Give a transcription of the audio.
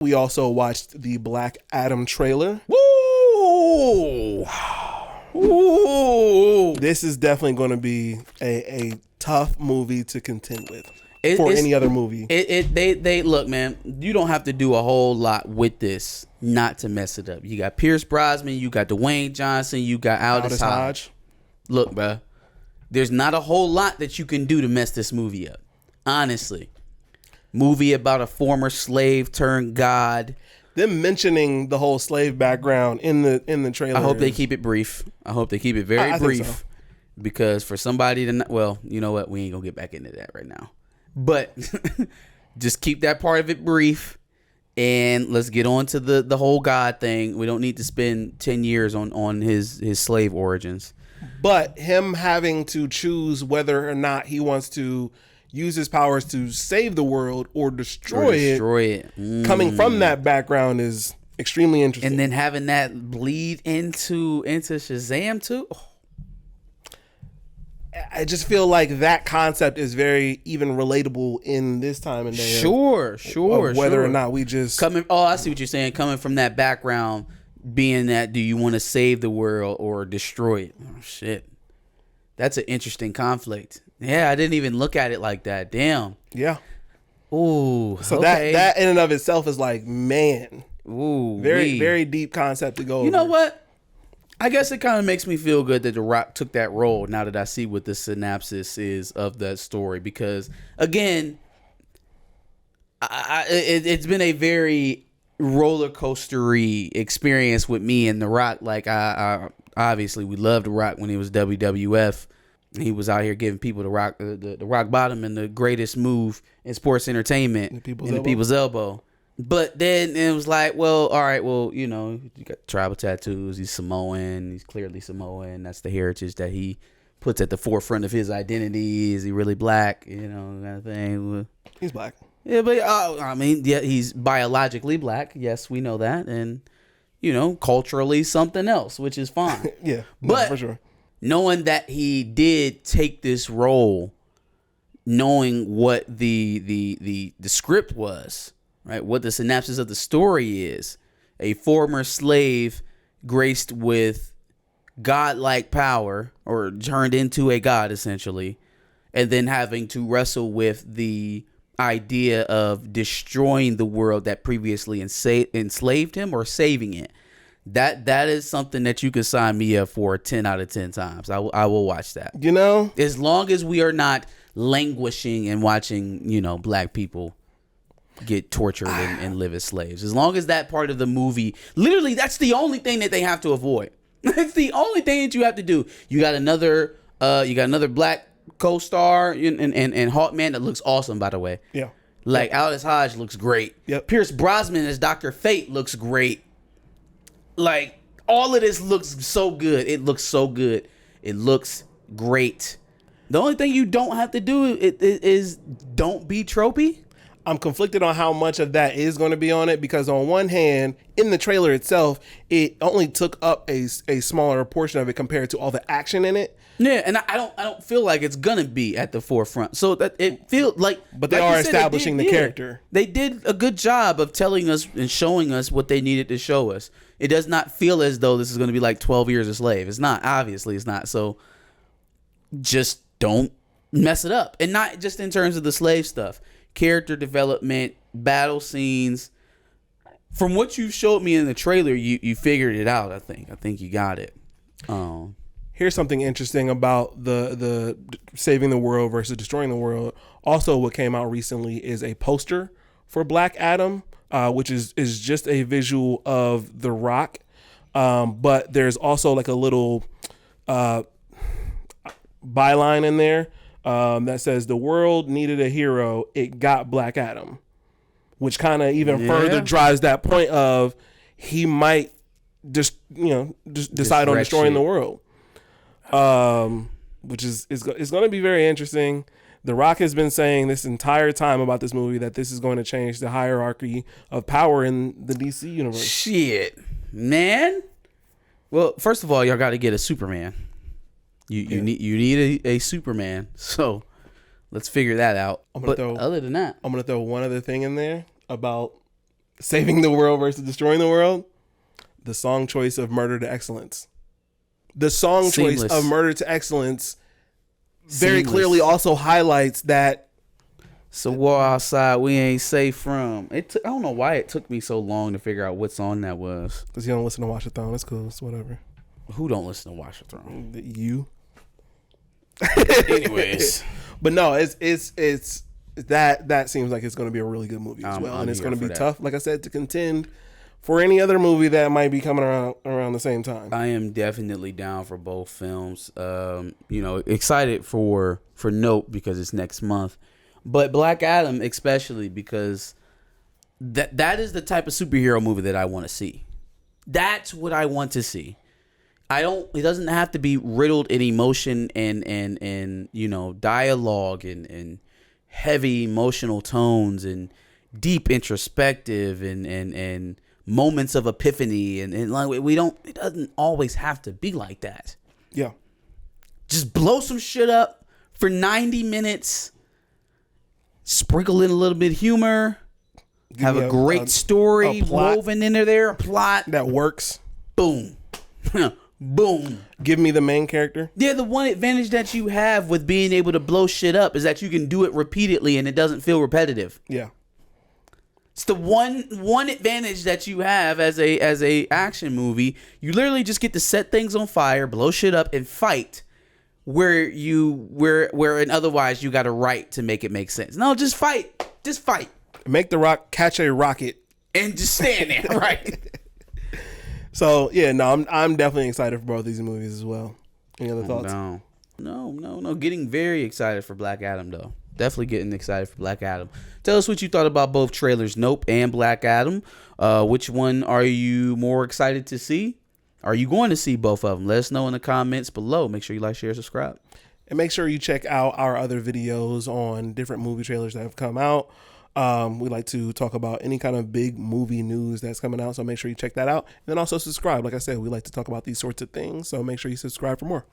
We also watched the Black Adam trailer. Woo! Ooh. This is definitely going to be a tough movie to contend with It's any other movie. They look, man. You don't have to do a whole lot with this not to mess it up. You got Pierce Brosnan, you got Dwayne Johnson, you got Aldis Hodge. Look, bro, there's not a whole lot that you can do to mess this movie up. Honestly, movie about a former slave turned god. Them mentioning the whole slave background in the trailer. I hope they keep it brief. I hope they keep it very brief. So. Because for somebody to well, you know what? We ain't gonna get back into that right now. But just keep that part of it brief, and let's get on to the whole God thing. We don't need to spend 10 years on his slave origins. But him having to choose whether or not he wants to use his powers to save the world or destroy it. Coming from that background is extremely interesting. And then having that bleed into Shazam too. Oh. I just feel like that concept is very even relatable in this time and day. Sure. Whether or not we just I see what you're saying. Coming from that background, being that, do you want to save the world or destroy it? Oh shit, that's an interesting conflict. Yeah, I didn't even look at it like that. Damn. Yeah. Ooh. So okay. that in and of itself is like, man. Ooh. Very deep concept to go over. You know what? I guess it kind of makes me feel good that The Rock took that role now that I see what the synopsis is of that story. Because, again, it's been a very roller coastery experience with me and The Rock. Like, I obviously, we loved The Rock when he was WWF. He was out here giving people the rock bottom and the greatest move in sports entertainment in the people's elbow. But then it was like, well, all right, well, you know, you got tribal tattoos. He's Samoan. He's clearly Samoan. That's the heritage that he puts at the forefront of his identity. Is he really black? You know, kind of thing. He's black. Yeah, but I mean, yeah, he's biologically black. Yes, we know that. And, you know, culturally something else, which is fine. Yeah, but for sure. Knowing that he did take this role, knowing what the script was, right? What the synopsis of the story is. A former slave graced with godlike power, or turned into a god essentially, and then having to wrestle with the idea of destroying the world that previously enslaved him or saving it. That is something that you could sign me up for 10 out of 10 times. I will watch that. You know? As long as we are not languishing and watching, you know, black people get tortured and live as slaves. As long as that part of the movie, literally, that's the only thing that they have to avoid. That's the only thing that you have to do. You got another black co-star and Hawkman that looks awesome, by the way. Yeah. Like, Aldis Hodge looks great. Yep. Pierce Brosnan as Dr. Fate looks great. Like, all of this looks so good. It looks so good. It looks great. The only thing you don't have to do is don't be tropey. I'm conflicted on how much of that is going to be on it, because on one hand, in the trailer itself, it only took up a smaller portion of it compared to all the action in it. Yeah, and I don't feel like it's gonna be at the forefront. So that it feels like, but they are establishing the character. They did a good job of telling us and showing us what they needed to show us. It does not feel as though this is gonna be like 12 Years a Slave. It's not. Obviously, it's not. So just don't mess it up, and not just in terms of the slave stuff. Character development, battle scenes. From what you showed me in the trailer, you figured it out. I think you got it. Here's something interesting about the saving the world versus destroying the world. Also, what came out recently is a poster for Black Adam, which is just a visual of The Rock. But there's also like a little byline in there that says, "The world needed a hero. It got Black Adam," which kind of even further drives that point of he might just decide on destroying the world. Which is going to be very interesting. The Rock has been saying this entire time about this movie that this is going to change the hierarchy of power in the DC universe. Shit, man. Well, first of all, y'all got to get a Superman. You need a Superman. So let's figure that out. Other than that, I'm gonna throw one other thing in there about Saving the world versus destroying the world. The song choice of Murder to Excellence. The song Seamless. choice of Murder to Excellence very Seamless. clearly also highlights that. It's a war outside we ain't safe from. I don't know why it took me so long to figure out what song that was. Because you don't listen to Watch the Throne. It's cool. It's whatever. Who don't listen to Watch the Throne? You. Anyways. But no, it's that seems like it's going to be a really good movie as well. I'm And it's here going to for be that. tough, like I said, to contend for any other movie that might be coming around the same time. I am definitely down for both films. Excited for Nope because it's next month. But Black Adam especially because that is the type of superhero movie that I want to see. That's what I want to see. It doesn't have to be riddled in emotion and dialogue and heavy emotional tones and deep introspective and moments of epiphany and like it doesn't always have to be like that. Yeah. Just blow some shit up for 90 minutes. Sprinkle in a little bit of humor. Have me a great story a plot woven into there. A plot. that works. Boom. Boom. Give me the main character. Yeah, the one advantage that you have with being able to blow shit up is that you can do it repeatedly and it doesn't feel repetitive. Yeah. It's the one advantage that you have as a action movie. You literally just get to set things on fire, blow shit up, and fight. Where and otherwise you got to write to make it make sense. No, just fight. Just fight. Make the Rock catch a rocket And just stand there, right? So yeah, no, I'm definitely excited for both these movies as well. Any other thoughts? No. Getting very excited for Black Adam though. Definitely getting excited for Black Adam. Tell us what you thought about both trailers, Nope and Black Adam. Which one are you more excited to see? Are you going to see both of them? Let us know in the comments below. Make sure you like, share, subscribe. And make sure you check out our other videos on different movie trailers that have come out. We like to talk about any kind of big movie news that's coming out. So make sure you check that out. And then also subscribe. Like I said, we like to talk about these sorts of things. So make sure you subscribe for more.